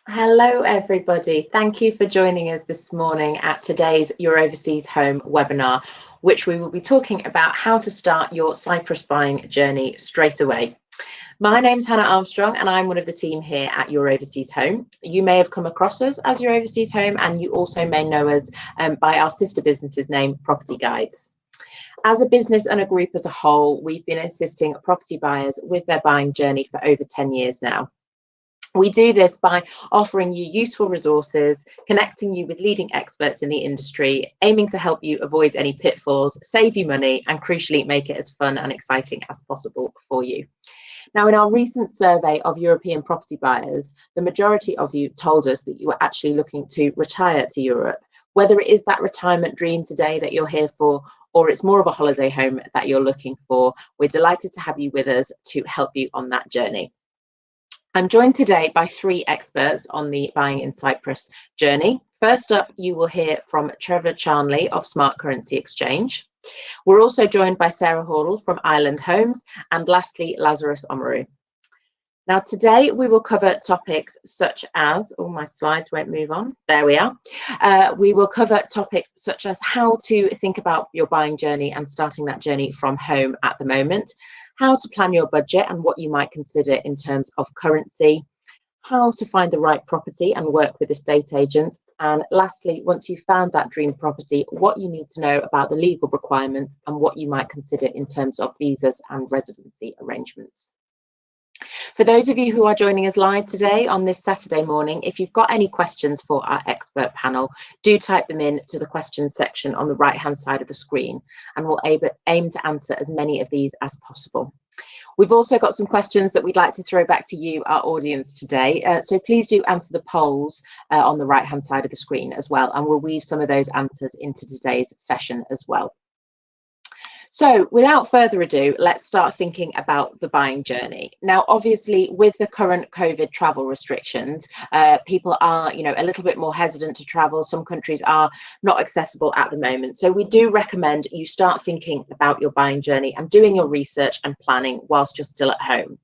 Hello, everybody. Thank you for joining us this morning at today's Your Overseas Home webinar, which we will be talking about how to start your Cyprus buying journey straight away. My name's Hannah Armstrong, and I'm one of the team here at Your Overseas Home. You may have come across us as Your Overseas Home, and you also may know us by our sister business's name, Property Guides. As a business and a group as a whole, we've been assisting property buyers with their buying journey for over 10 years now. We do this by offering you useful resources, connecting you with leading experts in the industry, aiming to help you avoid any pitfalls, save you money, and crucially make it as fun and exciting as possible for you. Now, in our recent survey of European property buyers, the majority of you told us that you were actually looking to retire to Europe. Whether it is that retirement dream today that you're here for, or it's more of a holiday home that you're looking for, we're delighted to have you with us to help you on that journey. I'm joined today by three experts on the Buying in Cyprus journey. First up, you will hear from Trevor Charnley of Smart Currency Exchange. We're also joined by Sarah Hordle from Island Homes, and lastly, Lazarus Omaru. Now, today we will cover topics such as, oh, my slides won't move on. There we are. We will cover topics such as how to think about your buying journey and starting that journey from home at the moment, how to plan your budget and what you might consider in terms of currency, how to find the right property and work with estate agents, and lastly, once you've found that dream property, what you need to know about the legal requirements and what you might consider in terms of visas and residency arrangements. For those of you who are joining us live today on this Saturday morning, if you've got any questions for our expert panel, do type them in to the questions section on the right-hand side of the screen, and we'll aim to answer as many of these as possible. We've also got some questions that we'd like to throw back to you, our audience, today. So please do answer the polls on the right-hand side of the screen as well, and we'll weave some of those answers into today's session as well. So without further ado, let's start thinking about the buying journey. Now, obviously, with the current COVID travel restrictions, people are, a little bit more hesitant to travel. Some countries are not accessible at the moment. So we do recommend you start thinking about your buying journey and doing your research and planning whilst you're still at home.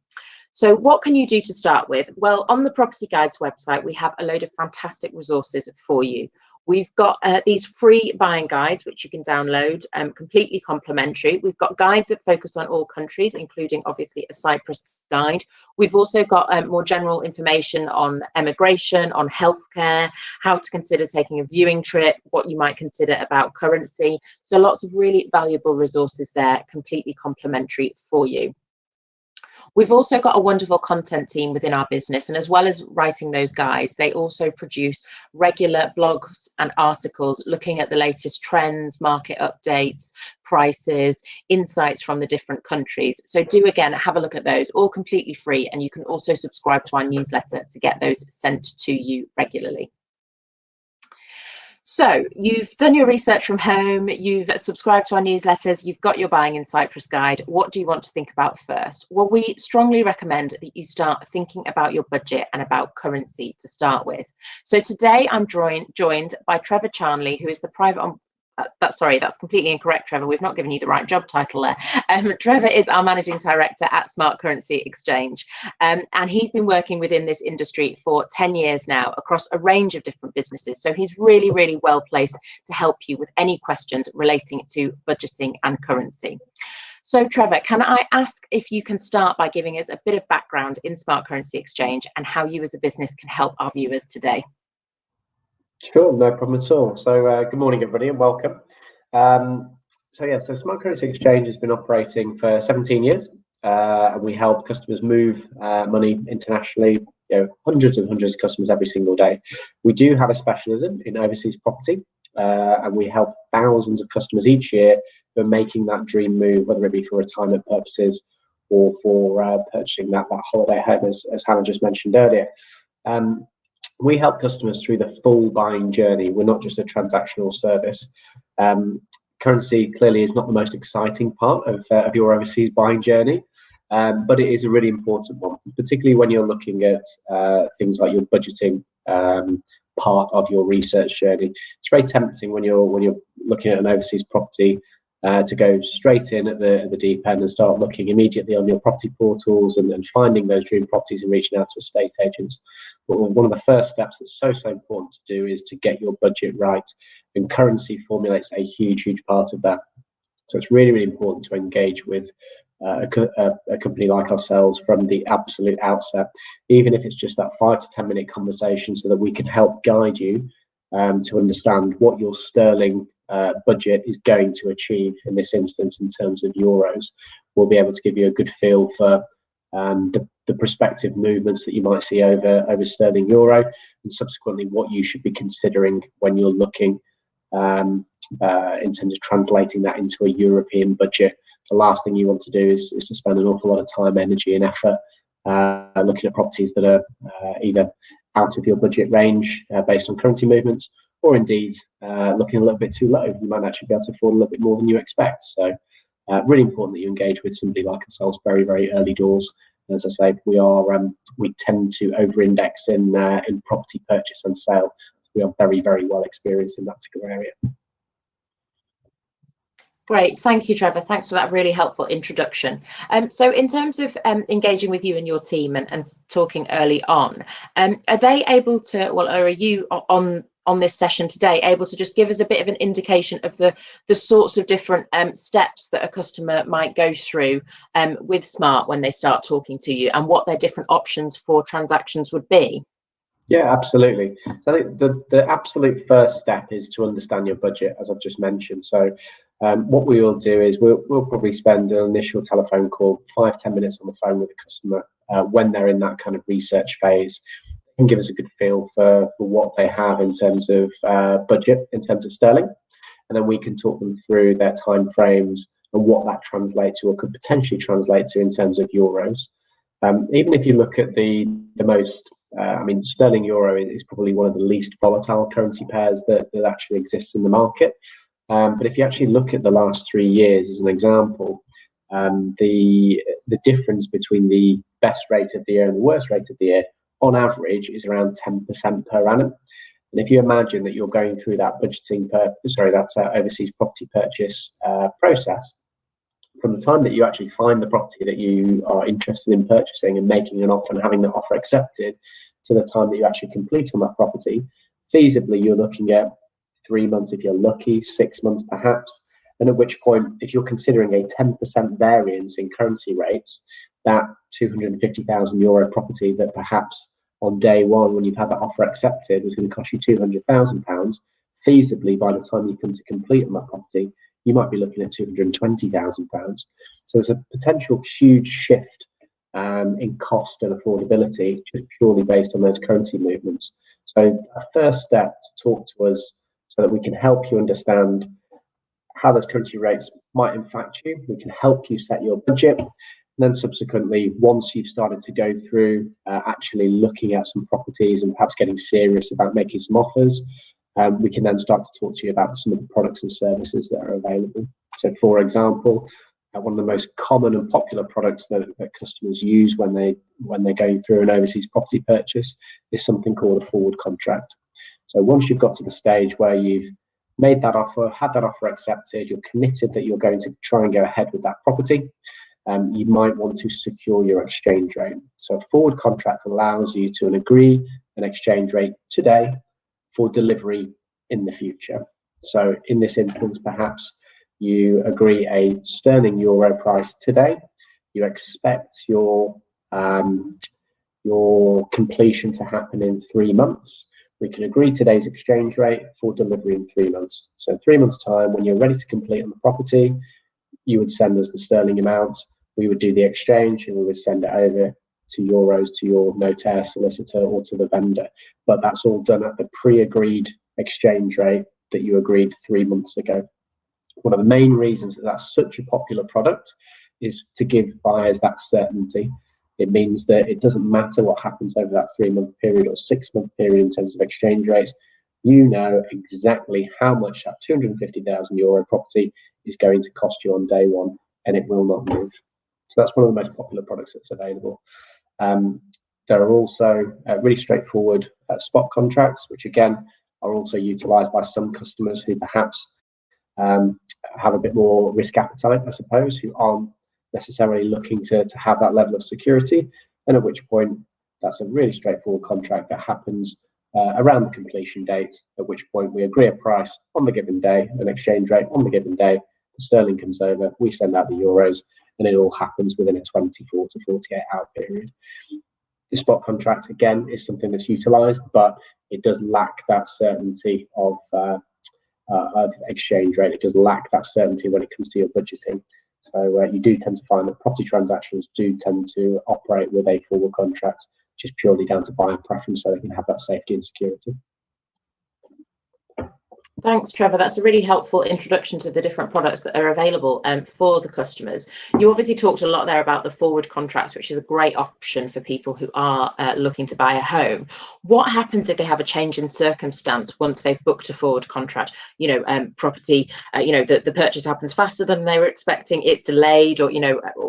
So what can you do to start with? Well, on the Property Guides website, we have a load of fantastic resources for you. We've got these free buying guides, which you can download, completely complimentary. We've got guides that focus on all countries, including obviously a Cyprus guide. We've also got more general information on emigration, on healthcare, how to consider taking a viewing trip, what you might consider about currency. So lots of really valuable resources there, completely complimentary for you. We've also got a wonderful content team within our business, and as well as writing those guides, they also produce regular blogs and articles looking at the latest trends, market updates, prices, insights from the different countries. So do, again, have a look at those, all completely free, and you can also subscribe to our newsletter to get those sent to you regularly. So you've done your research from home, you've subscribed to our newsletters, you've got your Buying in Cyprus guide. What do you want to think about first? Well, we strongly recommend that you start thinking about your budget and about currency to start with. So today I'm joined by Trevor Charnley, who is the that's completely incorrect, Trevor. We've not given you the right job title there. Trevor is our managing director at Smart Currency Exchange, and he's been working within this industry for 10 years now across a range of different businesses. So he's really, really well placed to help you with any questions relating to budgeting and currency. So Trevor, can I ask if you can start by giving us a bit of background in Smart Currency Exchange and how you as a business can help our viewers today? Sure, no problem at all. So good morning, everybody, and welcome. So Smart Currency Exchange has been operating for 17 years, and we help customers move money internationally, hundreds and hundreds of customers every single day. We do have a specialism in overseas property, and we help thousands of customers each year who are making that dream move, whether it be for retirement purposes or for purchasing that holiday home, as Hannah just mentioned earlier. We help customers through the full buying journey. We're not just a transactional service. Currency clearly is not the most exciting part of your overseas buying journey, but it is a really important one, particularly when you're looking at things like your budgeting part of your research journey. It's very tempting when you're looking at an overseas property to go straight in at the deep end and start looking immediately on your property portals and finding those dream properties and reaching out to estate agents. But one of the first steps that's so important to do is to get your budget right, and currency formulates a huge part of that. So it's really important to engage with a company like ourselves from the absolute outset, even if it's just that 5 to 10 minute conversation, so that we can help guide you to understand what your sterling budget is going to achieve in this instance in terms of euros. We'll be able to give you a good feel for the prospective movements that you might see over sterling euro, and subsequently what you should be considering when you're looking in terms of translating that into a European budget. The last thing you want to do is to spend an awful lot of time, energy and effort looking at properties that are either out of your budget range based on currency movements, or indeed looking a little bit too low. You might actually be able to afford a little bit more than you expect. So really important that you engage with somebody like ourselves very early doors. As I say, we tend to over-index in property purchase and sale. We are very well experienced in that particular area. Great, thank you, Trevor. Thanks for that really helpful introduction. So in terms of engaging with you and your team and talking early on, are they able to, or are you on this session today able to just give us a bit of an indication of the sorts of different steps that a customer might go through with Smart when they start talking to you, and what their different options for transactions would be? Yeah, absolutely. So I think the absolute first step is to understand your budget, as I've just mentioned. So what we will do is we'll probably spend an initial telephone call, 5-10 minutes on the phone with the customer when they're in that kind of research phase, and give us a good feel for what they have in terms of budget, in terms of sterling. And then we can talk them through their timeframes and what that translates to, or could potentially translate to, in terms of euros. Even if you look at the most, sterling euro is probably one of the least volatile currency pairs that actually exists in the market. But if you actually look at the last 3 years as an example, the difference between the best rate of the year and the worst rate of the year, on average, is around 10% per annum. And if you imagine that you're going through that overseas property purchase process, from the time that you actually find the property that you are interested in purchasing and making an offer and having that offer accepted, to the time that you actually complete on that property, feasibly you're looking at 3 months if you're lucky, 6 months perhaps. And at which point, if you're considering a 10% variance in currency rates, that €250,000 property that perhaps on day one, when you've had that offer accepted, was going to cost you £200,000, feasibly by the time you come to complete on that property, you might be looking at £220,000. So there's a potential huge shift in cost and affordability, just purely based on those currency movements. So a first step, to talk to us so that we can help you understand how those currency rates might impact you. We can help you set your budget. And then subsequently, once you've started to go through actually looking at some properties and perhaps getting serious about making some offers, we can then start to talk to you about some of the products and services that are available. So, for example, one of the most common and popular products that customers use when they're going through an overseas property purchase is something called a forward contract. So once you've got to the stage where you've made that offer, had that offer accepted, you're committed that you're going to try and go ahead with that property, you might want to secure your exchange rate. So a forward contract allows you to agree an exchange rate today for delivery in the future. So in this instance, perhaps you agree a sterling euro price today. You expect your completion to happen in 3 months. We can agree today's exchange rate for delivery in 3 months. So in 3 months' time, when you're ready to complete on the property, you would send us the sterling amount. We would do the exchange and we would send it over to euros to your notaire, solicitor, or to the vendor. But that's all done at the pre-agreed exchange rate that you agreed 3 months ago. One of the main reasons that that's such a popular product is to give buyers that certainty. It means that it doesn't matter what happens over that 3 month period or 6 month period in terms of exchange rates. You know exactly how much that €250,000 property is going to cost you on day one, and it will not move. So that's one of the most popular products that's available. There are also really straightforward spot contracts, which again are also utilised by some customers who perhaps have a bit more risk appetite, I suppose, who aren't necessarily looking to have that level of security, and at which point that's a really straightforward contract that happens around the completion date, at which point we agree a price on the given day, an exchange rate on the given day, the sterling comes over, we send out the euros, and it all happens within a 24 to 48 hour period. The spot contract, again, is something that's utilised, but it does lack that certainty of exchange rate. It does lack that certainty when it comes to your budgeting. So you do tend to find that property transactions do tend to operate with a forward contract, just purely down to buyer preference, so they can have that safety and security. Thanks, Trevor. That's a really helpful introduction to the different products that are available for the customers. You obviously talked a lot there about the forward contracts, which is a great option for people who are looking to buy a home. What happens if they have a change in circumstance once they've booked a forward contract? Property, the purchase happens faster than they were expecting, it's delayed, or,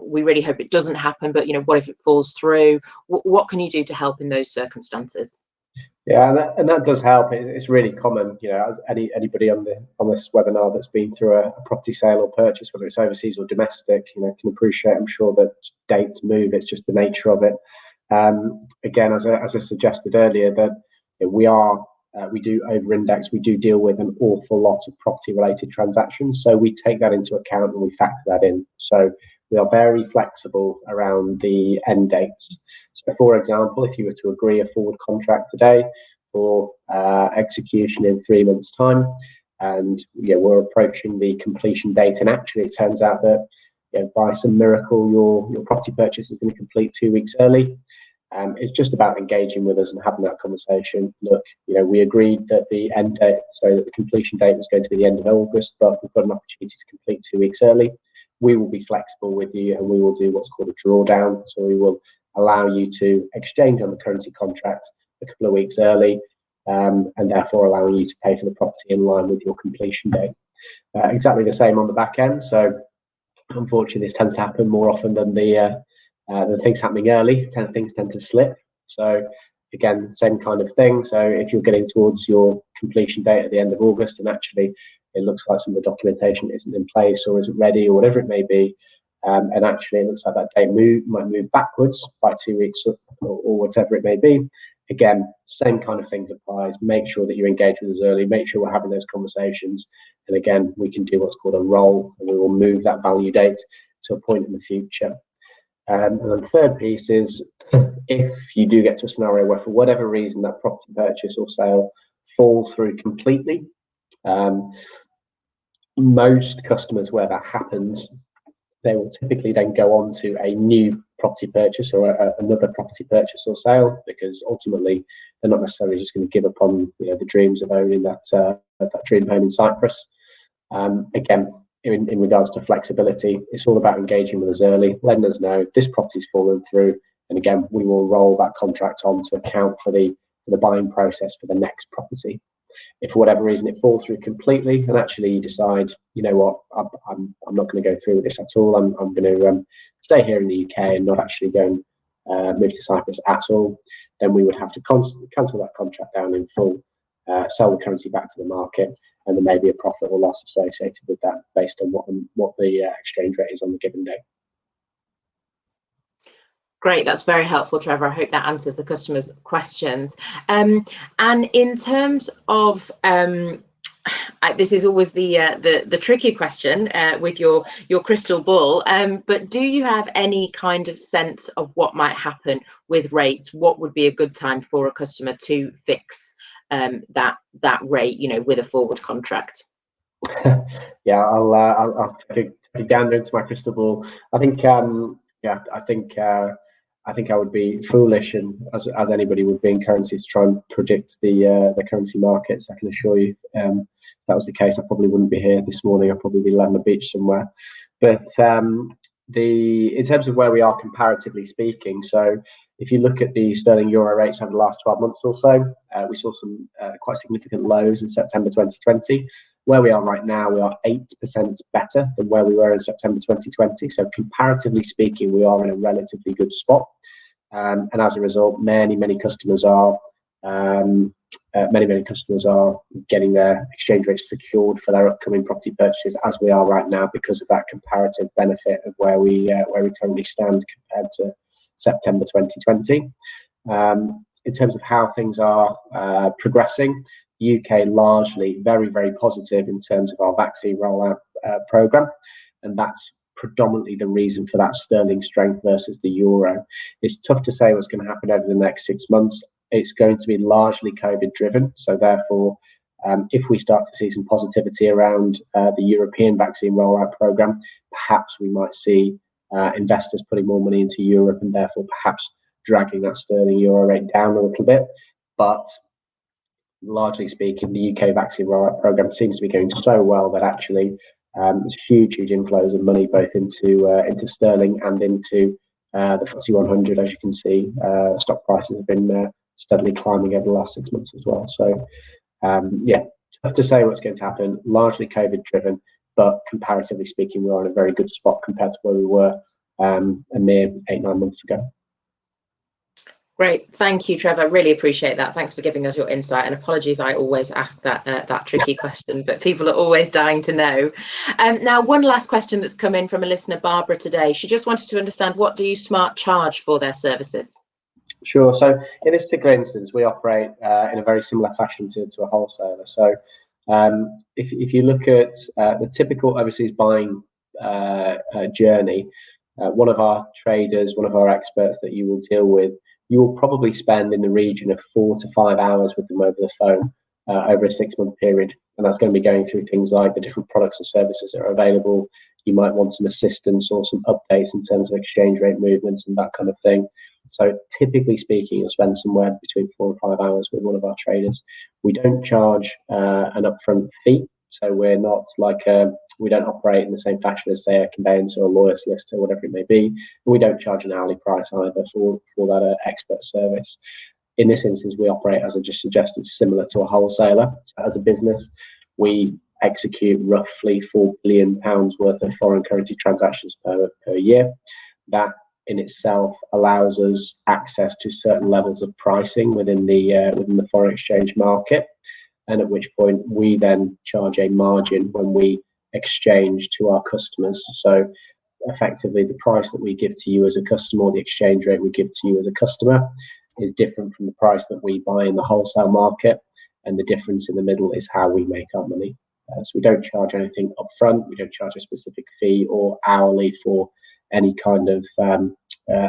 we really hope it doesn't happen, but, what if it falls through? What can you do to help in those circumstances? Yeah, and that does help. It's really common, as anybody on this webinar that's been through a property sale or purchase, whether it's overseas or domestic, can appreciate, I'm sure, that dates move. It's just the nature of it. Again, as I suggested earlier, that we do over-index. We do deal with an awful lot of property-related transactions, so we take that into account and we factor that in. So we are very flexible around the end dates. So, for example, if you were to agree a forward contract today for execution in 3 months' time, and we're approaching the completion date, and actually it turns out that by some miracle your property purchase is going to complete 2 weeks early, it's just about engaging with us and having that conversation. Look, we agreed that the end date, so that the completion date was going to be the end of August, but we've got an opportunity to complete 2 weeks early. We will be flexible with you, and we will do what's called a drawdown. So we will allow you to exchange on the currency contract a couple of weeks early, and therefore allowing you to pay for the property in line with your completion date. Exactly the same on the back end. So unfortunately, this tends to happen more often than the things happening early. Things tend to slip. So again, same kind of thing. So if you're getting towards your completion date at the end of August, and actually it looks like some of the documentation isn't in place or isn't ready or whatever it may be, and actually it looks like that date might move backwards by 2 weeks or whatever it may be. Again, same kind of things applies. Make sure that you engage with us early. Make sure we're having those conversations. And again, we can do what's called a roll, and we will move that value date to a point in the future. And then the third piece is, if you do get to a scenario where for whatever reason that property purchase or sale falls through completely, most customers where that happens, they will typically then go on to a new property purchase or another property purchase or sale, because ultimately they're not necessarily just going to give up on the dreams of owning that dream home in Cyprus. Again, in regards to flexibility, it's all about engaging with us early, letting us know this property's fallen through, and again, we will roll that contract on to account for the buying process for the next property. If for whatever reason it falls through completely, and actually you decide, I'm not going to go through with this at all, I'm going to stay here in the UK and not actually go and move to Cyprus at all, then we would have to cancel that contract down in full, sell the currency back to the market, and there may be a profit or loss associated with that based on what the exchange rate is on the given day. Great, that's very helpful, Trevor. I hope that answers the customers' questions. And in terms of this is always the tricky question with your crystal ball, but do you have any kind of sense of what might happen with rates? What would be a good time for a customer to fix that rate, with a forward contract? Yeah, I'll take a gander into my crystal ball. I think I would be foolish, and as anybody would be in currencies, to try and predict the currency markets. I can assure you, if that was the case, I probably wouldn't be here this morning. I'd probably be on the beach somewhere. But in terms of where we are comparatively speaking, so if you look at the sterling euro rates over the last 12 months or so, we saw some quite significant lows in September 2020. Where we are right now, we are 8% better than where we were in September 2020. So comparatively speaking, we are in a relatively good spot. And as a result, many customers are many customers are getting their exchange rates secured for their upcoming property purchases, as we are right now, because of that comparative benefit of where we currently stand compared to September 2020. In terms of how things are progressing, UK largely very positive in terms of our vaccine rollout program, and that's predominantly the reason for that sterling strength versus the euro. It's tough to say what's going to happen over the next 6 months. It's going to be largely COVID driven, so therefore if we start to see some positivity around the European vaccine rollout program, perhaps we might see investors putting more money into Europe and therefore perhaps dragging that sterling euro rate down a little bit. But largely speaking, the UK vaccine rollout program seems to be going so well that actually huge inflows of money both into sterling and into the FTSE 100. As you can see, stock prices have been steadily climbing over the last 6 months as well. So yeah, tough to say what's going to happen. Largely COVID driven, but comparatively speaking, we're in a very good spot compared to where we were a mere 8-9 months ago. Great, thank you, Trevor. Really appreciate that. Thanks for giving us your insight. And apologies, I always ask that tricky question, but people are always dying to know. Now, one last question that's come in from a listener, Barbara, today. She just wanted to understand, what do you Smart charge for their services? Sure. So in this particular instance, we operate in a very similar fashion to a wholesaler. So if you look at the typical overseas buying journey, one of our traders, one of our experts that you will deal with, you will probably spend in the region of 4 to 5 hours with them over the phone over a 6-month period. And that's going to be going through things like the different products and services that are available. You might want some assistance or some updates in terms of exchange rate movements and that kind of thing. So typically speaking, you'll spend somewhere between 4 and 5 hours with one of our traders. We don't charge an upfront fee. So we're not like we don't operate in the same fashion as, say, a conveyancer or a lawyer solicitor or whatever it may be. And we don't charge an hourly price either for that expert service. In this instance, we operate, as I just suggested, similar to a wholesaler. As a business, we execute roughly £4 billion worth of foreign currency transactions per year. That in itself allows us access to certain levels of pricing within the foreign exchange market, and at which point we then charge a margin when we exchange to our customers. So effectively, the price that we give to you as a customer, or the exchange rate we give to you as a customer, is different from the price that we buy in the wholesale market, and the difference in the middle is how we make our money. So we don't charge anything upfront. We don't charge a specific fee or hourly for any kind of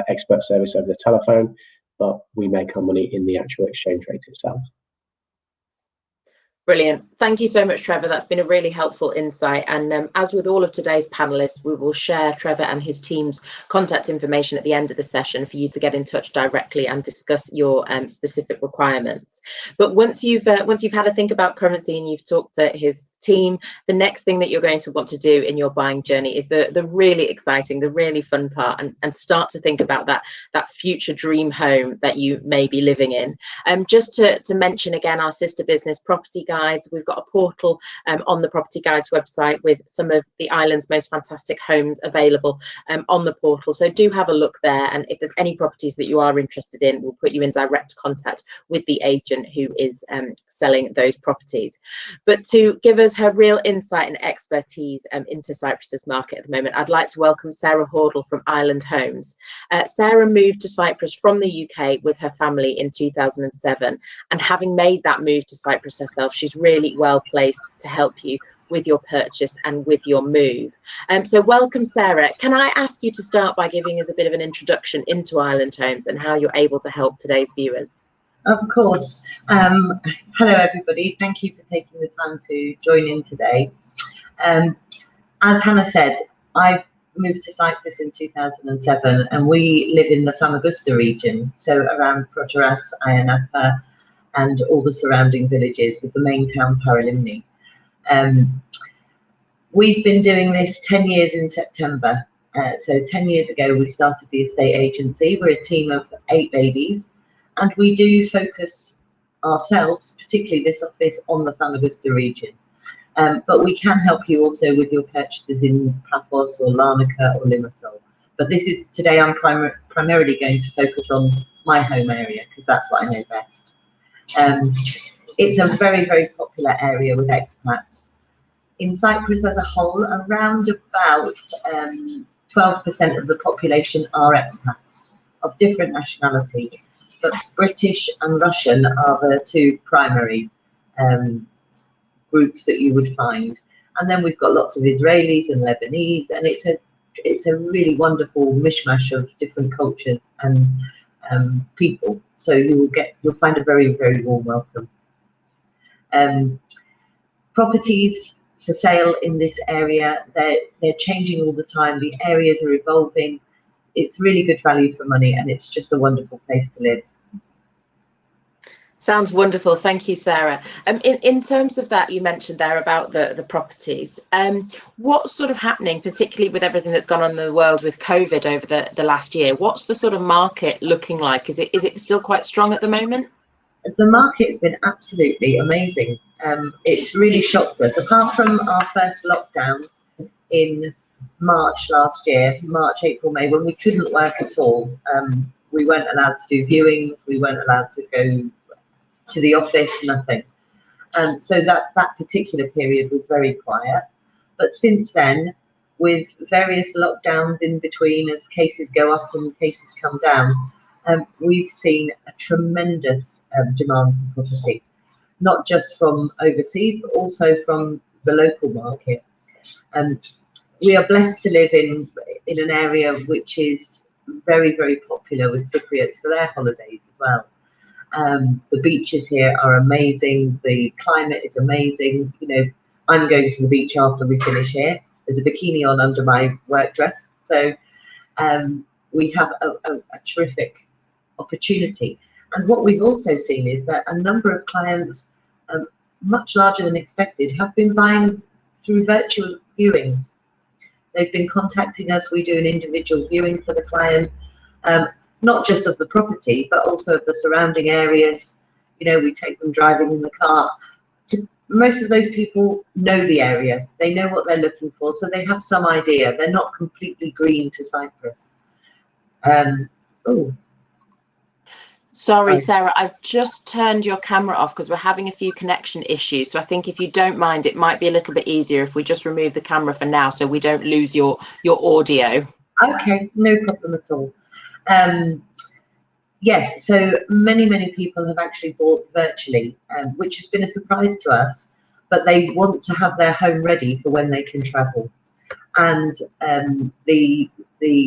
expert service over the telephone, but we make our money in the actual exchange rate itself. Brilliant. Thank you so much, Trevor. That's been a really helpful insight. And as with all of today's panelists, we will share Trevor and his team's contact information at the end of the session for you to get in touch directly and discuss your specific requirements. But once you've had a think about currency and you've talked to his team, the next thing that you're going to want to do in your buying journey is the really exciting, the really fun part, and start to think about that future dream home that you may be living in. Just to mention again, our sister business, Property Guides. We've got a portal on the Property Guides website with some of the island's most fantastic homes available on the portal. So do have a look there. And if there's any properties that you are interested in, we'll put you in direct contact with the agent who is selling those properties. But to give us her real insight and expertise into Cyprus's market at the moment, I'd like to welcome Sarah Hordle from Island Homes. Sarah moved to Cyprus from the UK with her family in 2007. And having made that move to Cyprus herself, she's really well placed to help you with your purchase and with your move. So welcome, Sarah. Can I ask you to start by giving us a bit of an introduction into Island Homes and how you're able to help today's viewers? Of course. Hello, everybody. Thank you for taking the time to join in today. As Hannah said, I've moved to Cyprus in 2007, and we live in the Famagusta region, so around Proteras, Ioannapa, and all the surrounding villages, with the main town Paralimni. We've been doing this 10 years in September. So 10 years ago, we started the estate agency. We're a team of 8 ladies, and we do focus ourselves, particularly this office, on the Famagusta region. But we can help you also with your purchases in Paphos or Larnaca or Limassol. But today I'm primarily going to focus on my home area, because that's what I know best. it's a very, very popular area with expats. In Cyprus as a whole, around about 12% of the population are expats of different nationality, but British and Russian are the two primary groups that you would find. And then we've got lots of Israelis and Lebanese, and it's a really wonderful mishmash of different cultures and people. So you'll find a very, very warm welcome. Properties for sale in this area, they're changing all the time. The areas are evolving. It's really good value for money, and it's just a wonderful place to live. Sounds wonderful. Thank you, Sarah. In terms of that, you mentioned there about the properties. What's sort of happening, particularly with everything that's gone on in the world with COVID over the last year? What's the sort of market looking like? Is it still quite strong at the moment? The market's been absolutely amazing. It's really shocked us. Apart from our first lockdown in March last year, March, April, May, when we couldn't work at all. We weren't allowed to do viewings. We weren't allowed to go to the office, nothing. So that particular period was very quiet. But since then, with various lockdowns in between as cases go up and cases come down, we've seen a tremendous demand for property, not just from overseas, but also from the local market. We are blessed to live in an area which is very, very popular with Cypriots for their holidays as well. The beaches here are amazing. The climate is amazing. You know, I'm going to the beach after we finish here. There's a bikini on under my work dress. So we have a terrific opportunity. And what we've also seen is that a number of clients, much larger than expected, have been buying through virtual viewings. They've been contacting us. We do an individual viewing for the client, not just of the property, but also of the surrounding areas. You know, we take them driving in the car. Most of those people know the area. They know what they're looking for, so they have some idea. They're not completely green to Cyprus. Sorry, Sarah, I've just turned your camera off because we're having a few connection issues. So I think if you don't mind, it might be a little bit easier if we just remove the camera for now so we don't lose your audio. Okay, no problem at all. Yes, so many people have actually bought virtually, which has been a surprise to us, but they want to have their home ready for when they can travel. And the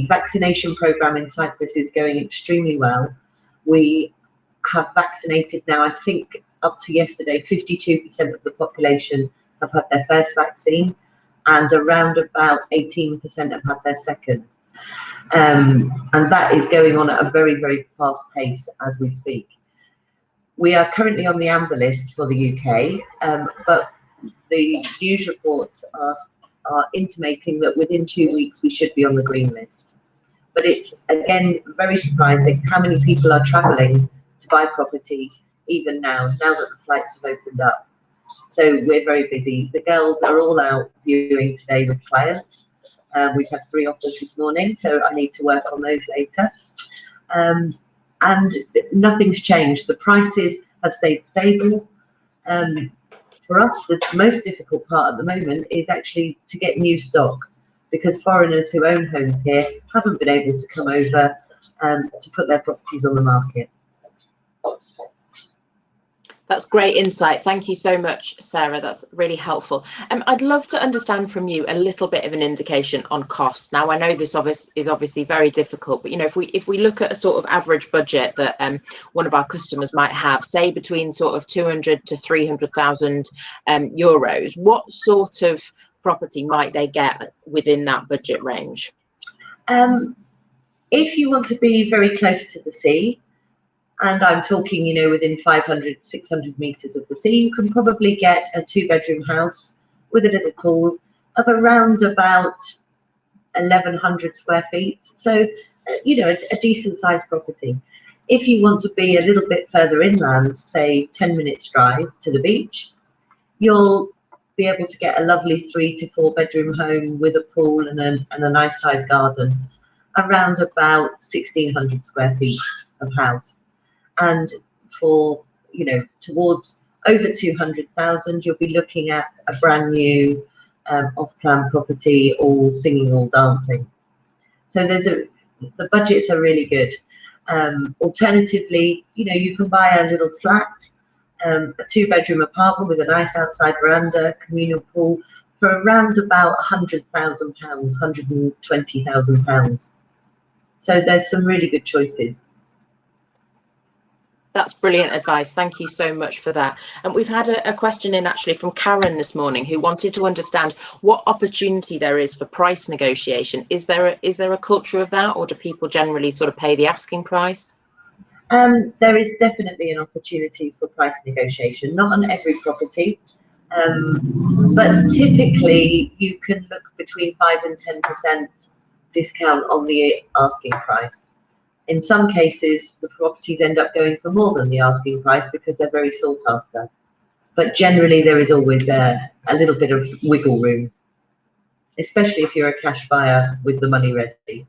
vaccination program in Cyprus is going extremely well. We have vaccinated now, I think up to yesterday, 52% of the population have had their first vaccine, and around about 18% have had their second. And that is going on at a very, very fast pace as we speak. We are currently on the amber list for the UK, but the news reports are intimating that within 2 weeks we should be on the green list. But it's, again, very surprising how many people are travelling to buy property even now that the flights have opened up. So we're very busy. The girls are all out viewing today with clients. We've had 3 offers this morning, so I need to work on those later. And nothing's changed. The prices have stayed stable. For us, the most difficult part at the moment is actually to get new stock, because foreigners who own homes here haven't been able to come over to put their properties on the market. That's great insight. Thank you so much, Sarah. That's really helpful. I'd love to understand from you a little bit of an indication on cost. Now, I know this is obviously very difficult, but you know, if we look at a sort of average budget that one of our customers might have, say between sort of 200 to 300,000 euros, what sort of property might they get within that budget range? If you want to be very close to the sea, and I'm talking, you know, within 500, 600 meters of the sea, you can probably get a 2-bedroom house with a little pool of around about 1,100 square feet. So, you know, a decent sized property. If you want to be a little bit further inland, say 10 minutes drive to the beach, you'll be able to get a lovely 3 to 4 bedroom home with a pool and a nice sized garden, around about 1,600 square feet of house. And for, you know, towards over 200,000, you'll be looking at a brand new off-plan property, all singing, all dancing. So the budgets are really good. Alternatively, you know, you can buy a little flat, a 2-bedroom apartment with a nice outside veranda, communal pool, for around about £100,000, £120,000. So there's some really good choices. That's brilliant advice. Thank you so much for that. And we've had a question in actually from Karen this morning, who wanted to understand what opportunity there is for price negotiation. Is there a culture of that, or do people generally sort of pay the asking price? There is definitely an opportunity for price negotiation, not on every property, but typically you can look between 5 and 10% discount on the asking price. In some cases, the properties end up going for more than the asking price because they're very sought after. But generally, there is always a little bit of wiggle room, especially if you're a cash buyer with the money ready.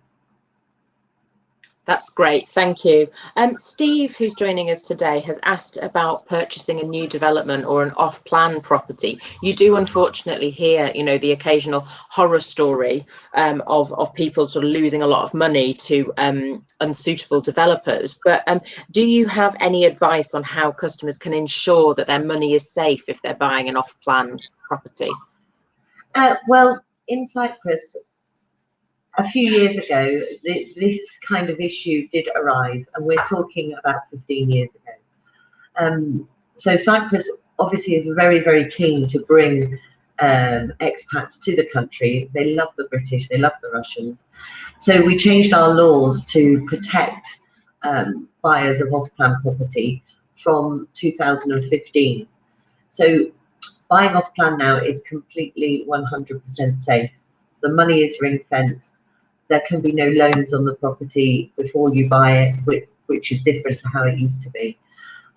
That's great, thank you. Steve, who's joining us today, has asked about purchasing a new development or an off-plan property. You do unfortunately hear, you know, the occasional horror story of people sort of losing a lot of money to unsuitable developers. But do you have any advice on how customers can ensure that their money is safe if they're buying an off-plan property? Well, in Cyprus, a few years ago, this kind of issue did arise, and we're talking about 15 years ago. So Cyprus obviously is very, very keen to bring expats to the country. They love the British, they love the Russians. So we changed our laws to protect buyers of off-plan property from 2015. So buying off-plan now is completely 100% safe. The money is ring-fenced. There can be no loans on the property before you buy it, which is different to how it used to be.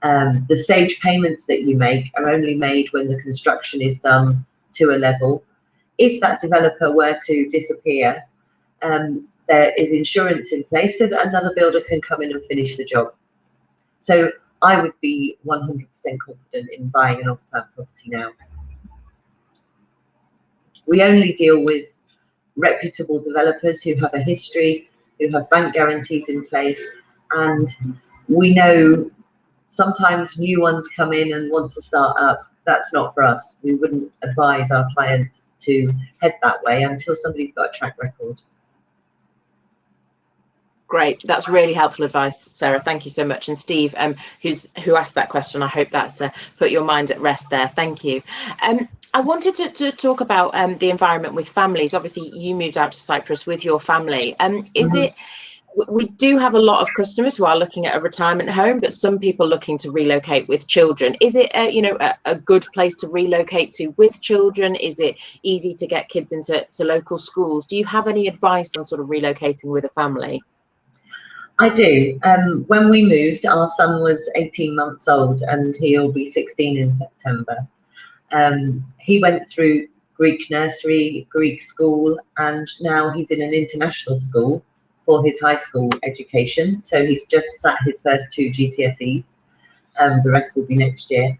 The stage payments that you make are only made when the construction is done to a level. If that developer were to disappear, there is insurance in place so that another builder can come in and finish the job. So I would be 100% confident in buying an off-plan property now. We only deal with reputable developers who have a history, who have bank guarantees in place, and we know sometimes new ones come in and want to start up. That's not for us. We wouldn't advise our clients to head that way until somebody's got a track record. Great, that's really helpful advice, Sarah. Thank you so much. And Steve, who asked that question, I hope that's put your mind at rest there. Thank you. I wanted to talk about the environment with families. Obviously, you moved out to Cyprus with your family. We do have a lot of customers who are looking at a retirement home, but some people looking to relocate with children. Is it a good place to relocate to with children? Is it easy to get kids into local schools? Do you have any advice on sort of relocating with a family? I do. When we moved, our son was 18 months old and he'll be 16 in September. He went through Greek nursery, Greek school, and now he's in an international school for his high school education. So he's just sat his first 2 GCSEs. The rest will be next year.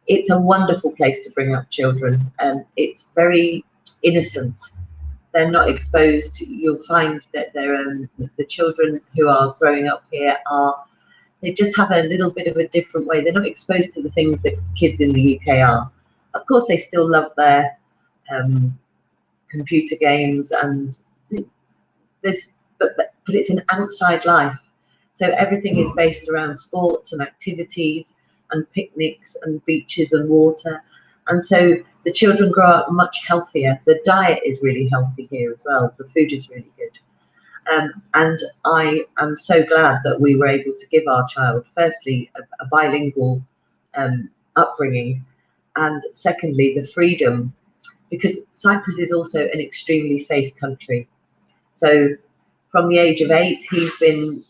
It's a wonderful place to bring up children. It's very innocent. They're not exposed. You'll find that the children who are growing up here they just have a little bit of a different way. They're not exposed to the things that kids in the UK are. Of course, they still love their computer games and this, but it's an outside life. So everything is based around sports and activities and picnics and beaches and water. And so the children grow up much healthier. The diet is really healthy here as well. The food is really good. And I am so glad that we were able to give our child, firstly, a bilingual upbringing, and secondly, the freedom, because Cyprus is also an extremely safe country. So from the age of 8, he's been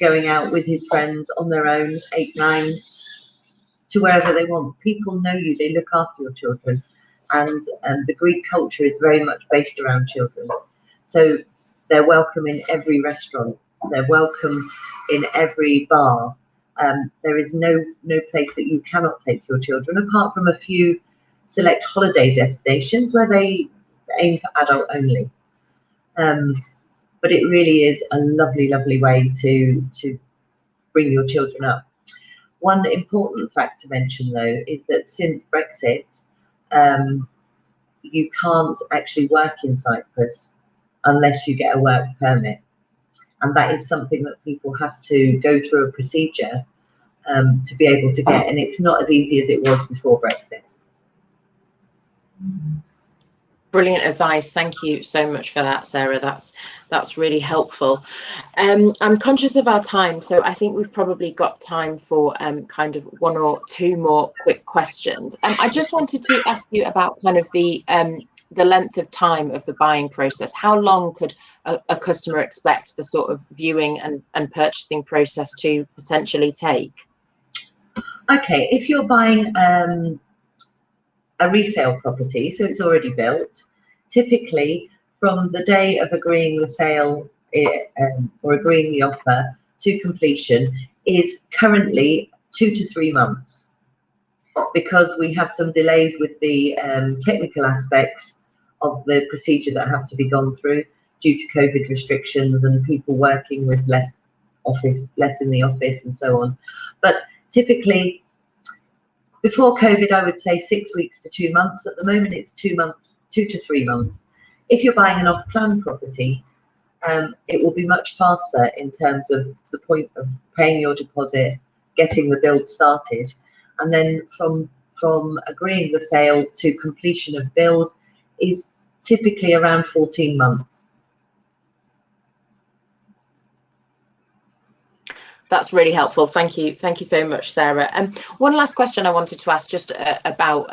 going out with his friends on their own, 8, 9, to wherever they want. People know you, they look after your children. And the Greek culture is very much based around children. So they're welcome in every restaurant. They're welcome in every bar. There is no place that you cannot take your children, apart from a few select holiday destinations where they aim for adult only. But it really is a lovely, lovely way to bring your children up. One important fact to mention, though, is that since Brexit, you can't actually work in Cyprus unless you get a work permit. And that is something that people have to go through a procedure to be able to get. And it's not as easy as it was before Brexit. Brilliant advice. Thank you so much for that, Sarah. That's really helpful. I'm conscious of our time, so I think we've probably got time for kind of one or two more quick questions. I just wanted to ask you about kind of the length of time of the buying process. How long could a customer expect the sort of viewing and purchasing process to potentially take? Okay, if you're buying a resale property, so it's already built, typically from the day of agreeing the sale or agreeing the offer to completion is currently 2 to 3 months, because we have some delays with the technical aspects of the procedure that have to be gone through due to COVID restrictions and people working with less in the office and so on. But typically, before COVID, I would say 6 weeks to 2 months. At the moment, it's 2 to 3 months. If you're buying an off-plan property, it will be much faster in terms of the point of paying your deposit, getting the build started, and then from agreeing the sale to completion of build is typically around 14 months. That's really helpful. Thank you so much, Sarah. One last question I wanted to ask, just about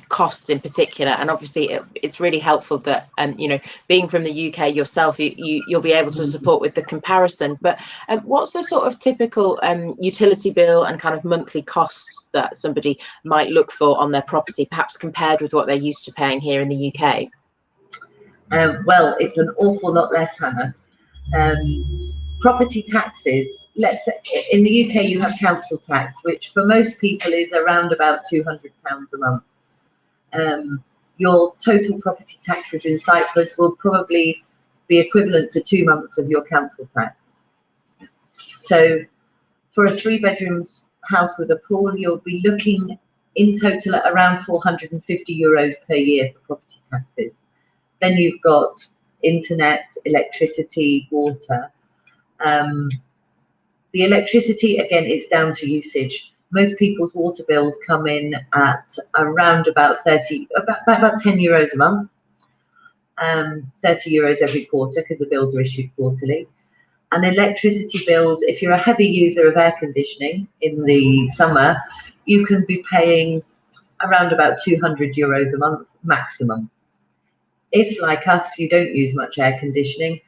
costs in particular, and obviously it's really helpful that you know, being from the UK yourself, you'll be able to support with the comparison. But what's the sort of typical utility bill and kind of monthly costs that somebody might look for on their property, perhaps compared with what they're used to paying here in the UK? Well, it's an awful lot less, Hannah. Property taxes, let's say in the UK you have council tax, which for most people is around about £200 a month. Your total property taxes in Cyprus will probably be equivalent to 2 months of your council tax. So for a 3-bedrooms house with a pool, you'll be looking in total at around €450 per year for property taxes. Then you've got internet, electricity, water. The electricity, again, is down to usage. Most people's water bills come in at around about €10 a month, €30 every quarter, because the bills are issued quarterly. And electricity bills, if you're a heavy user of air conditioning in the summer, you can be paying around about €200 a month maximum. If, like us, you don't use much air conditioning,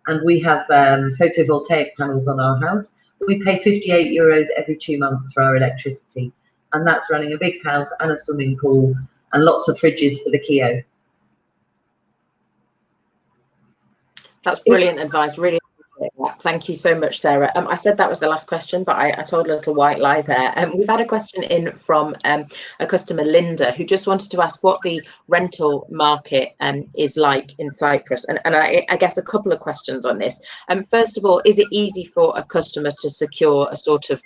and we have photovoltaic panels on our house, we pay €58 every 2 months for our electricity. And that's running a big house and a swimming pool and lots of fridges for the Keo. That's brilliant advice. Really. Thank you so much, Sarah. I said that was the last question, but I told a little white lie there. We've had a question in from a customer, Linda, who just wanted to ask what the rental market is like in Cyprus. And I guess a couple of questions on this. First of all, is it easy for a customer to secure a sort of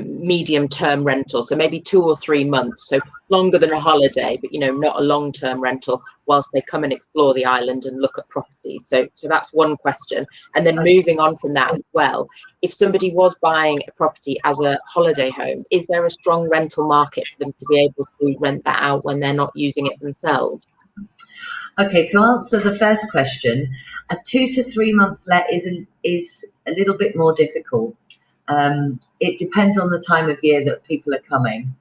medium-term rental? So maybe 2 or 3 months, so longer than a holiday, but, you know, not a long-term rental, whilst they come and explore the island and look at properties. So that's one question. And then moving on from that as well, if somebody was buying a property as a holiday home, is there a strong rental market for them to be able to rent that out when they're not using it themselves? Okay, to answer the first question, a 2 to 3 month let is a little bit more difficult. It depends on the time of year that people are coming.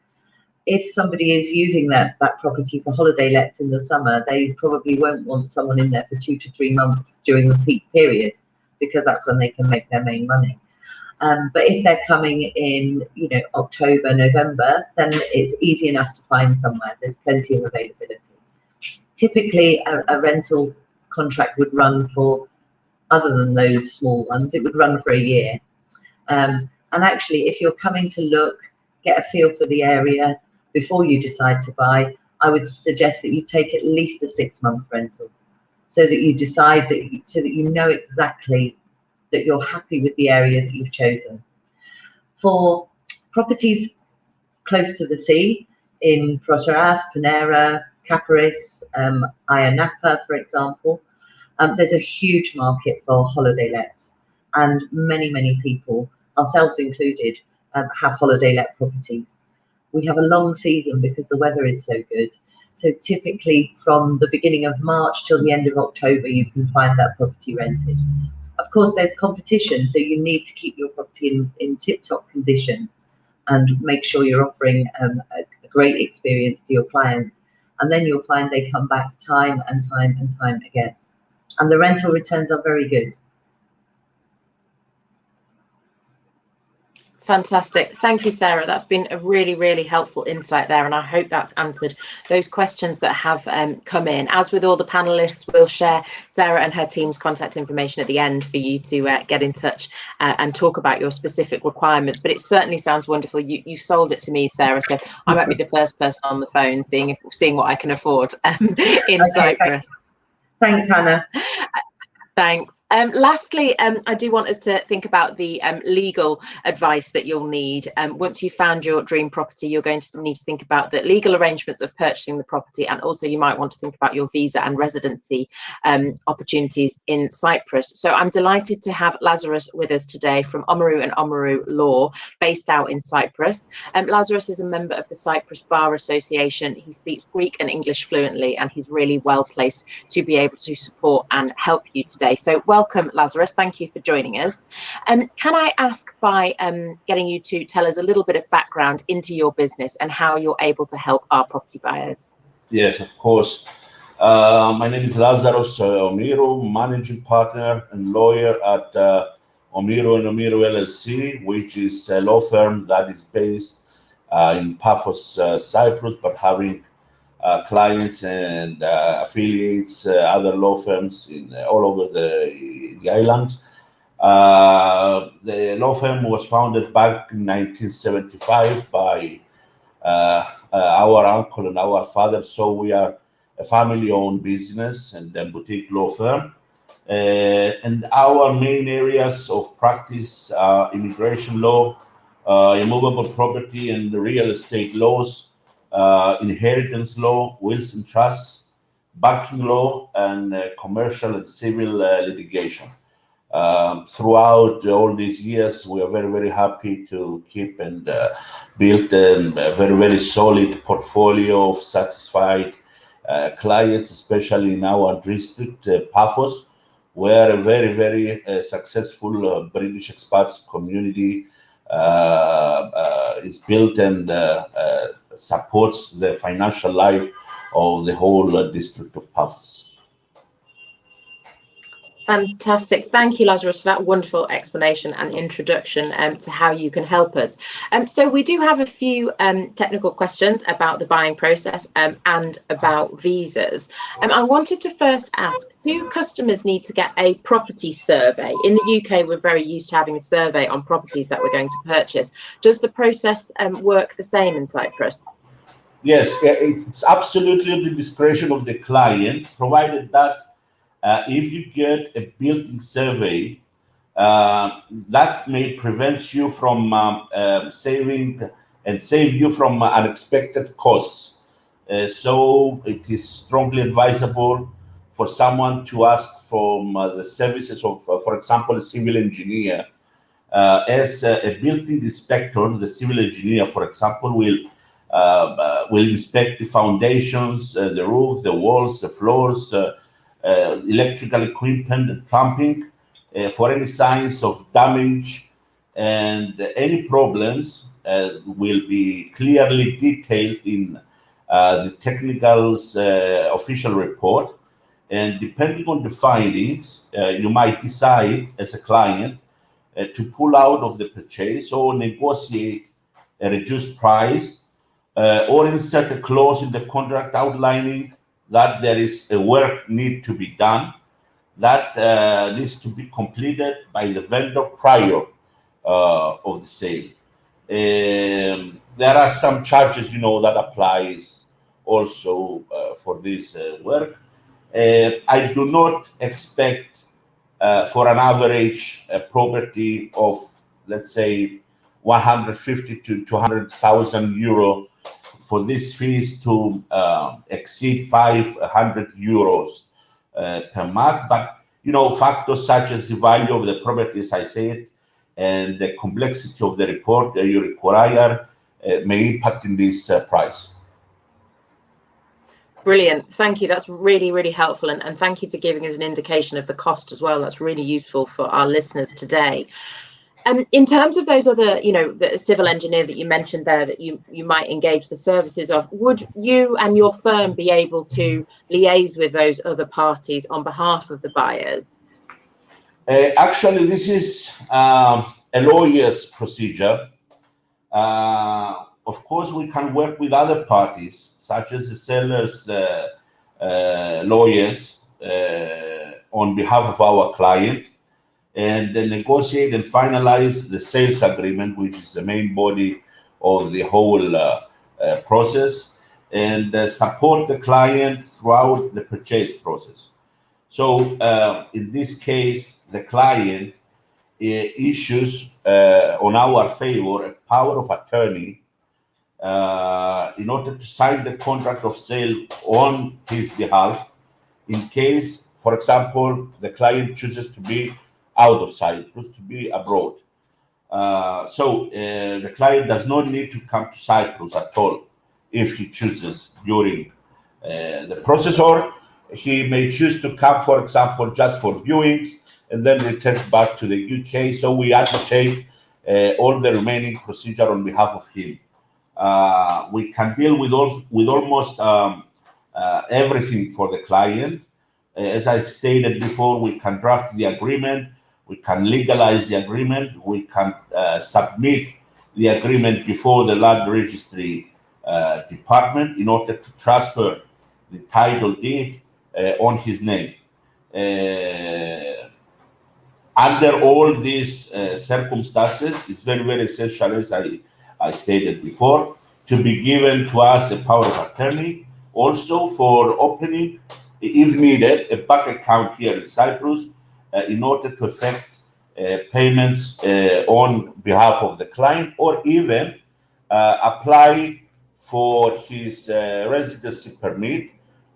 If somebody is using that property for holiday lets in the summer, they probably won't want someone in there for 2 to 3 months during the peak period, because that's when they can make their main money. But if they're coming in, you know, October, November, then it's easy enough to find somewhere. There's plenty of availability. Typically, a rental contract would run for, other than those small ones, it would run for a year. And actually, if you're coming to look, get a feel for the area before you decide to buy, I would suggest that you take at least a 6-month rental, so that you decide that, so that you know exactly that you're happy with the area that you've chosen. For properties close to the sea, in Proseras, Panera, Caparis, Ayia Napa, for example, there's a huge market for holiday lets, and many people, ourselves included, have holiday let properties. We have a long season because the weather is so good. So typically from the beginning of March till the end of October, you can find that property rented. Of course, there's competition, so you need to keep your property in tip-top condition and make sure you're offering a great experience to your clients. And then you'll find they come back time and time again. And the rental returns are very good. Fantastic. Thank you, Sarah. That's been a really helpful insight there, and I hope that's answered those questions that have come in. As with all the panelists, we'll share Sarah and her team's contact information at the end for you to get in touch and talk about your specific requirements. But it certainly sounds wonderful. You sold it to me, Sarah, so I might be the first person on the phone seeing what I can afford in Cyprus. Thanks, Hannah. Thanks. Lastly, I do want us to think about the legal advice that you'll need. Once you've found your dream property, you're going to need to think about the legal arrangements of purchasing the property, and also you might want to think about your visa and residency opportunities in Cyprus. So I'm delighted to have Lazarus with us today from Omaru and Omaru Law, based out in Cyprus. Lazarus is a member of the Cyprus Bar Association. He speaks Greek and English fluently, and he's really well placed to be able to support and help you today. So welcome, Lazarus. Thank you for joining us. Can I ask by getting you to tell us a little bit of background into your business and how you're able to help our property buyers? Yes, of course. My name is Lazarus Omiru, managing partner and lawyer at Omiru and Omiru LLC, which is a law firm that is based in Paphos, Cyprus, but having clients and affiliates, other law firms all over the island. The law firm was founded back in 1975 by our uncle and our father, so we are a family-owned business and a boutique law firm. And our main areas of practice are immigration law, immovable property and real estate laws, inheritance law, wills and trusts, banking law, and commercial and civil litigation. Throughout all these years, we are very happy to keep and build a very solid portfolio of satisfied clients, especially in our district, Paphos, where a very successful British expats community is built and supports the financial life of the whole district of Paphos. Fantastic. Thank you, Lazarus, for that wonderful explanation and introduction to how you can help us. So we do have a few technical questions about the buying process and about visas. I wanted to first ask, do customers need to get a property survey? In the UK, we're very used to having a survey on properties that we're going to purchase. Does the process work the same in Cyprus? Yes, it's absolutely at the discretion of the client, provided that if you get a building survey, that may prevent you from save you from unexpected costs. So it is strongly advisable for someone to ask from the services of, for example, a civil engineer. As a building inspector, the civil engineer, for example, will inspect the foundations, the roof, the walls, the floors, electrical equipment and plumbing for any signs of damage, and any problems will be clearly detailed in the technical's official report. And depending on the findings, you might decide as a client to pull out of the purchase or negotiate a reduced price, or insert a clause in the contract outlining that there is a work need to be done that needs to be completed by the vendor prior of the sale. There are some charges, that applies also for this work. I do not expect for an average property of, let's say, 150 to 200,000 euro for these fees to exceed 500 euros per month. But, factors such as the value of the property, as I said, and the complexity of the report that you require may impact in this price. Brilliant. Thank you. That's really, really helpful. And thank you for giving us an indication of the cost as well. That's really useful for our listeners today. In terms of those other, the civil engineer that you mentioned there that you might engage the services of, would you and your firm be able to liaise with those other parties on behalf of the buyers? Actually, this is a lawyer's procedure. Of course, we can work with other parties, such as the seller's lawyers, on behalf of our client, and then negotiate and finalize the sales agreement, which is the main body of the whole process, and support the client throughout the purchase process. So in this case, the client issues on our favor a power of attorney in order to sign the contract of sale on his behalf in case, for example, the client chooses to be out of Cyprus, to be abroad. So the client does not need to come to Cyprus at all if he chooses during the process, or he may choose to come, for example, just for viewings and then return back to the UK. So we undertake all the remaining procedure on behalf of him. We can deal with almost everything for the client. As I stated before, we can draft the agreement, we can legalize the agreement, we can submit the agreement before the land registry department in order to transfer the title deed on his name. Under all these circumstances, it's very, very essential, as I stated before, to be given to us a power of attorney, also for opening, if needed, a bank account here in Cyprus in order to effect payments on behalf of the client, or even apply for his residency permit,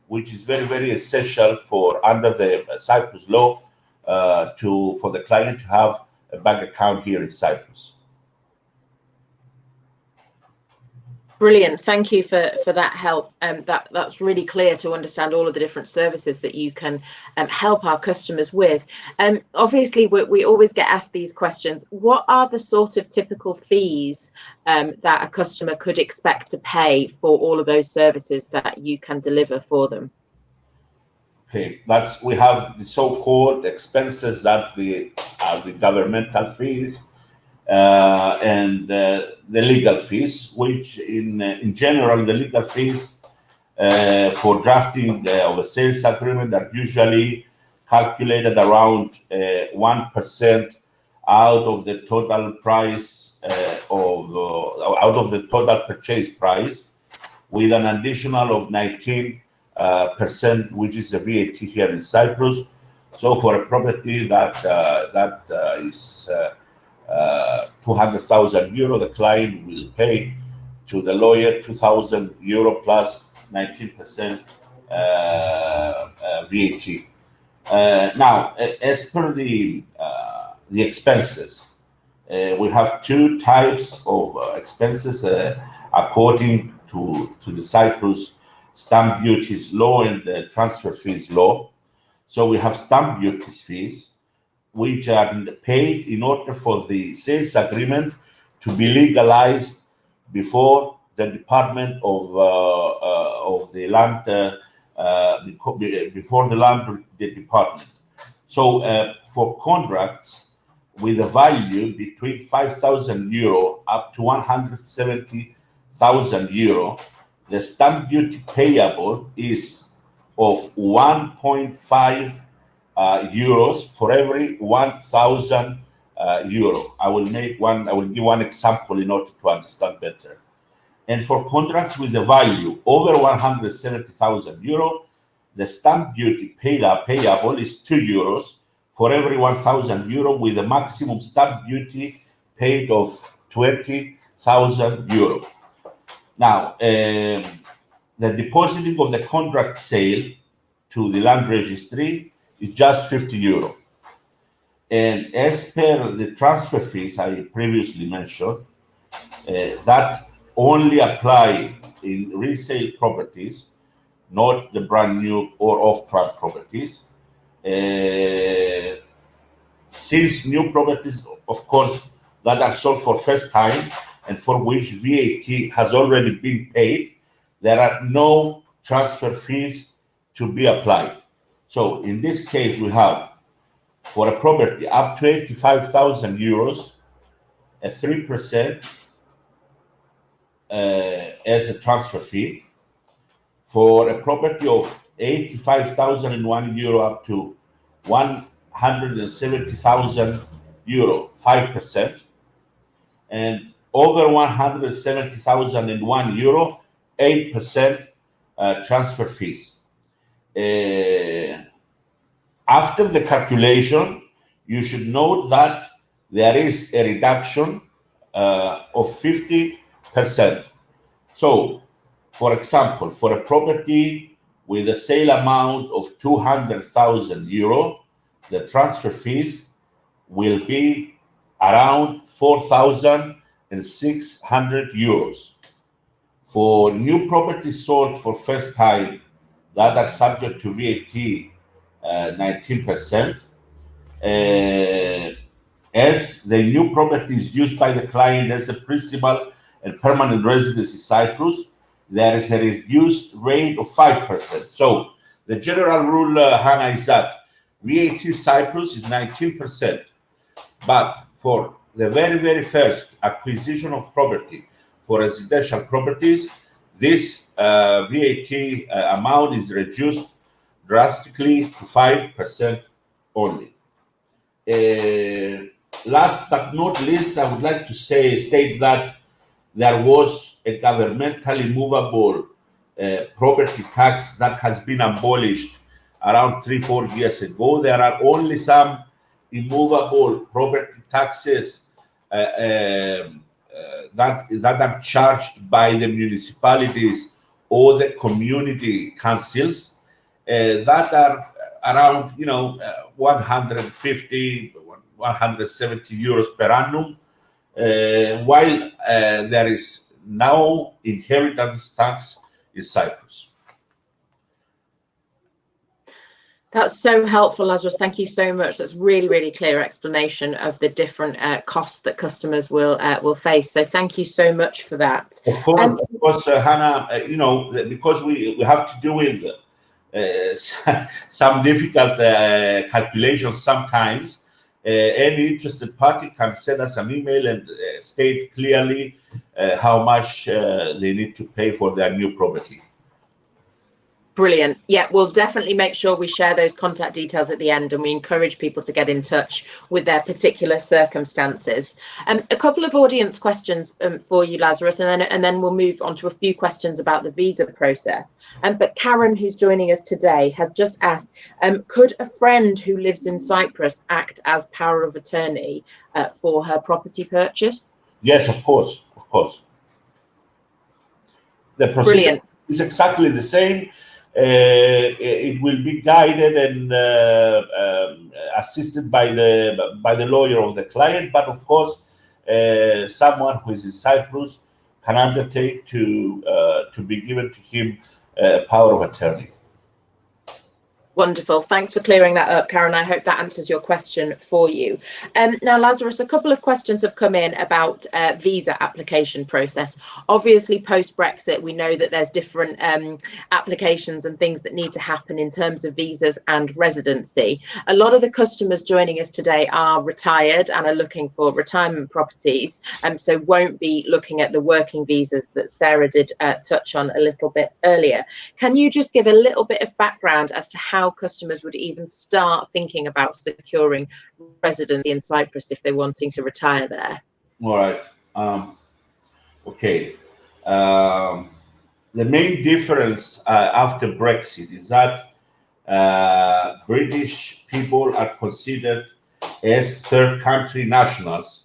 which is very, very essential for under the Cyprus law for the client to have a bank account here in Cyprus. Brilliant. Thank you for that help. That's really clear to understand all of the different services that you can help our customers with. Obviously, we always get asked these questions. What are the sort of typical fees that a customer could expect to pay for all of those services that you can deliver for them? Okay, we have the so-called expenses that are the governmental fees and the legal fees, which in general, the legal fees for drafting of a sales agreement are usually calculated around 1% out of the total price out of the total purchase price, with an additional of 19%, which is the VAT here in Cyprus. So for a property that is 200,000 euro, the client will pay to the lawyer 2,000 euro plus 19% VAT. Now, as per the expenses, we have two types of expenses according to the Cyprus stamp duties law and the transfer fees law. So we have stamp duties fees, which are paid in order for the sales agreement to be legalized before the Department of the Land, before the Department. So for contracts with a value between 5,000 euro up to 170,000 euro, the stamp duty payable is of 1.5 euros for every 1,000 euro. I will give one example in order to understand better. And for contracts with a value over 170,000 euro, the stamp duty payable is 2 euros for every 1,000 euro, with a maximum stamp duty paid of 20,000 euro. Now, the depositing of the contract sale to the land registry is just 50 euro. And as per the transfer fees I previously mentioned, that only apply in resale properties, not the brand new or off-plan properties. Since new properties, of course, that are sold for first time and for which VAT has already been paid, there are no transfer fees to be applied. So in this case, we have for a property up to 85,000 euros, a 3% as a transfer fee. For a property of 85,001 euro up to 170,000 euro, 5%, and over 170,001 euro, 8% transfer fees. After the calculation, you should note that there is a reduction of 50%. So, for example, for a property with a sale amount of 200,000 euro, the transfer fees will be around 4,600 euros. For new properties sold for first time that are subject to VAT 19%, as the new property is used by the client as a principal and permanent residence in Cyprus, there is a reduced rate of 5%. So the general rule, Hannah, is that VAT in Cyprus is 19%. But for the very, very first acquisition of property for residential properties, this VAT amount is reduced drastically to 5% only. Last but not least, I would like to state that there was a governmentally movable property tax that has been abolished around 3-4 years ago. There are only some immovable property taxes that are charged by the municipalities or the community councils that are around 150, 170 euros per annum, while there is no inheritance tax in Cyprus. That's so helpful, Lazarus. Thank you so much. That's really, really clear explanation of the different costs that customers will face. So thank you so much for that. Of course, Hannah, because we have to do with some difficult calculations sometimes. Any interested party can send us an email and state clearly how much they need to pay for their new property. Brilliant. Yeah, we'll definitely make sure we share those contact details at the end, and we encourage people to get in touch with their particular circumstances. A couple of audience questions for you, Lazarus, and then we'll move on to a few questions about the visa process. But Karen, who's joining us today, has just asked, could a friend who lives in Cyprus act as power of attorney for her property purchase? Yes, of course. The procedure is exactly the same. It will be guided and assisted by the lawyer of the client, but of course, someone who is in Cyprus can undertake to be given to him power of attorney. Wonderful. Thanks for clearing that up, Karen. I hope that answers your question for you. Now, Lazarus, a couple of questions have come in about visa application process. Obviously, post-Brexit, we know that there's different applications and things that need to happen in terms of visas and residency. A lot of the customers joining us today are retired and are looking for retirement properties, so won't be looking at the working visas that Sarah did touch on a little bit earlier. Can you just give a little bit of background as to how how customers would even start thinking about securing residency in Cyprus if they're wanting to retire there. All right. Okay. The main difference after Brexit is that British people are considered as third country nationals,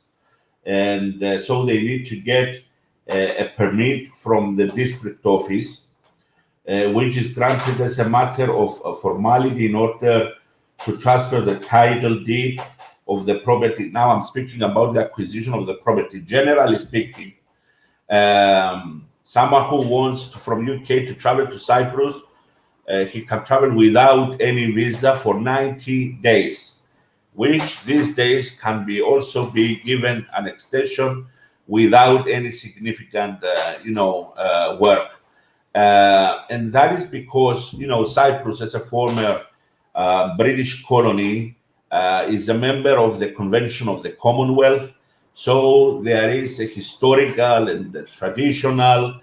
and so they need to get a permit from the district office, which is granted as a matter of formality in order to transfer the title deed of the property. Now I'm speaking about the acquisition of the property. Generally speaking, someone who wants from UK to travel to Cyprus, he can travel without any visa for 90 days, which these days can be also be given an extension without any significant, work. And that is because, Cyprus, as a former British colony, is a member of the Convention of the Commonwealth. So there is a historical and traditional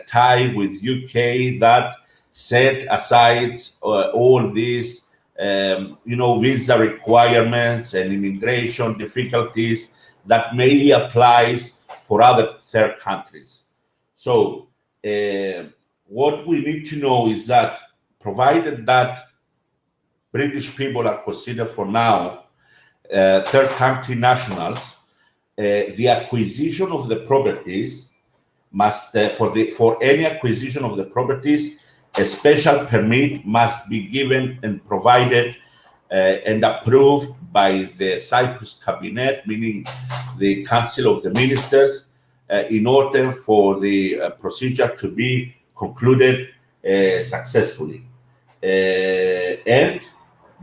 tie with UK that set aside all these, visa requirements and immigration difficulties that may apply for other third countries. So what we need to know is that, provided that British people are considered for now third country nationals, the acquisition of the properties must, for any acquisition of the properties, a special permit must be given and provided and approved by the Cyprus cabinet, meaning the Council of the Ministers, in order for the procedure to be concluded successfully. And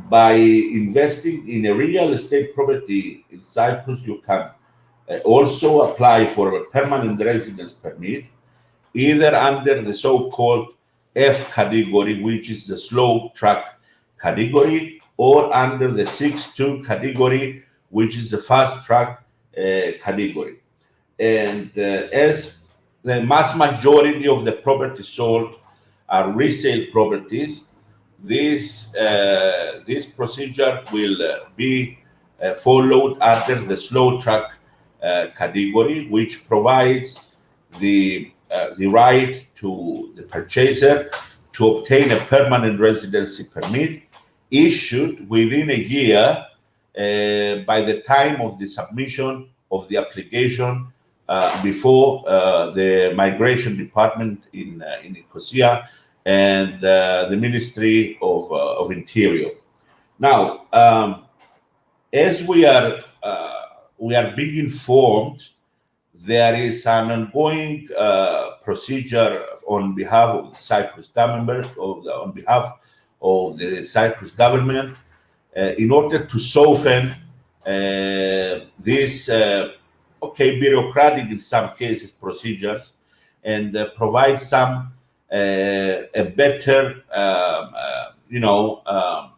by investing in a real estate property in Cyprus, you can also apply for a permanent residence permit, either under the so-called F category, which is the slow track category, or under the 6.2 category, which is the fast track category. And as the mass majority of the properties sold are resale properties, this procedure will be followed under the slow track category, which provides the right to the purchaser to obtain a permanent residency permit issued within a year by the time of the submission of the application before the Migration Department in Nicosia and the Ministry of Interior. Now, as we are being informed, there is an ongoing procedure on behalf of the Cyprus government, on behalf of the Cyprus government, in order to soften this, bureaucratic in some cases procedures, and provide some a better,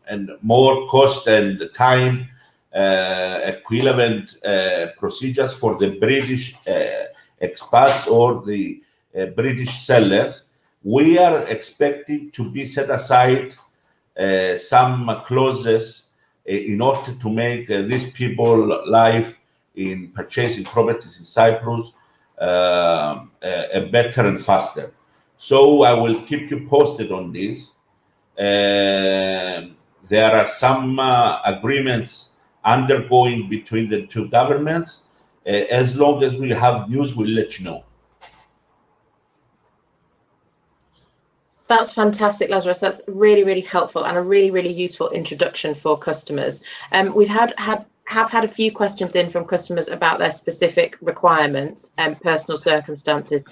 and more cost and time equivalent procedures for the British expats or the British sellers. We are expecting to be set aside some clauses in order to make these people life in purchasing properties in Cyprus better and faster. So I will keep you posted on this. There are some agreements undergoing between the two governments. As long as we have news, we'll let you know. That's fantastic, Lazarus. That's really, really helpful and a really, really useful introduction for customers. We've have had a few questions in from customers about their specific requirements and personal circumstances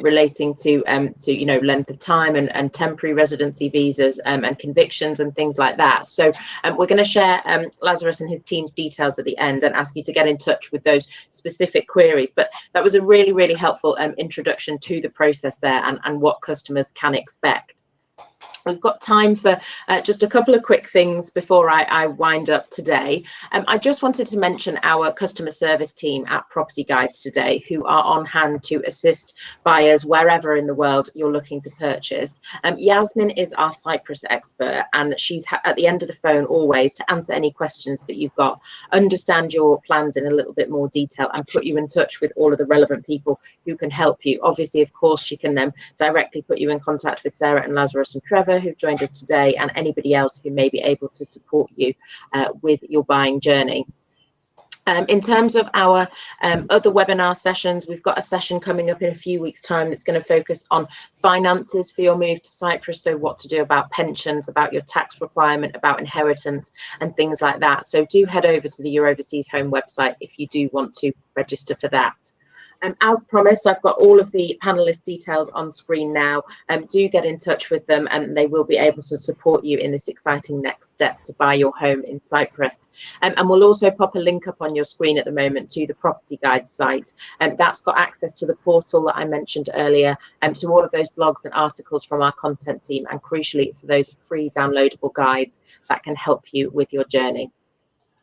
relating to length of time and temporary residency visas and convictions and things like that. So we're going to share Lazarus and his team's details at the end and ask you to get in touch with those specific queries. But that was a really, really helpful introduction to the process there and what customers can expect. We've got time for just a couple of quick things before I wind up today. I just wanted to mention our customer service team at Property Guides today, who are on hand to assist buyers wherever in the world you're looking to purchase. Yasmin is our Cyprus expert, and she's at the end of the phone always to answer any questions that you've got, understand your plans in a little bit more detail, and put you in touch with all of the relevant people who can help you. Obviously, of course, she can directly put you in contact with Sarah and Lazarus and Trevor, who've joined us today, and anybody else who may be able to support you with your buying journey. In terms of our other webinar sessions, we've got a session coming up in a few weeks' time that's going to focus on finances for your move to Cyprus, so what to do about pensions, about your tax requirement, about inheritance and things like that. So do head over to the Your Overseas Home website if you do want to register for that. As promised, I've got all of the panelist details on screen now. Do get in touch with them, and they will be able to support you in this exciting next step to buy your home in Cyprus. And we'll also pop a link up on your screen at the moment to the Property Guide site. That's got access to the portal that I mentioned earlier, to all of those blogs and articles from our content team, and crucially for those free downloadable guides that can help you with your journey.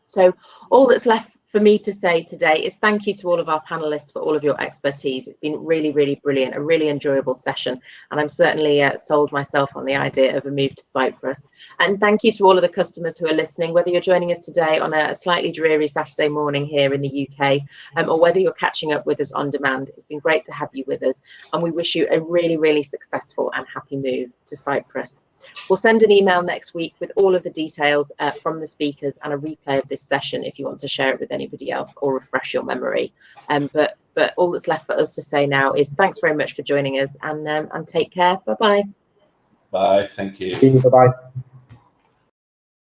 So all that's left for me to say today is thank you to all of our panelists for all of your expertise. It's been really, really brilliant, a really enjoyable session, and I'm certainly sold myself on the idea of a move to Cyprus. And thank you to all of the customers who are listening, whether you're joining us today on a slightly dreary Saturday morning here in the UK, or whether you're catching up with us on demand. It's been great to have you with us, and we wish you a really, really successful and happy move to Cyprus. We'll send an email next week with all of the details from the speakers and a replay of this session if you want to share it with anybody else or refresh your memory. But all that's left for us to say now is thanks very much for joining us, and take care. Bye-bye. Bye. Thank you. Bye-bye.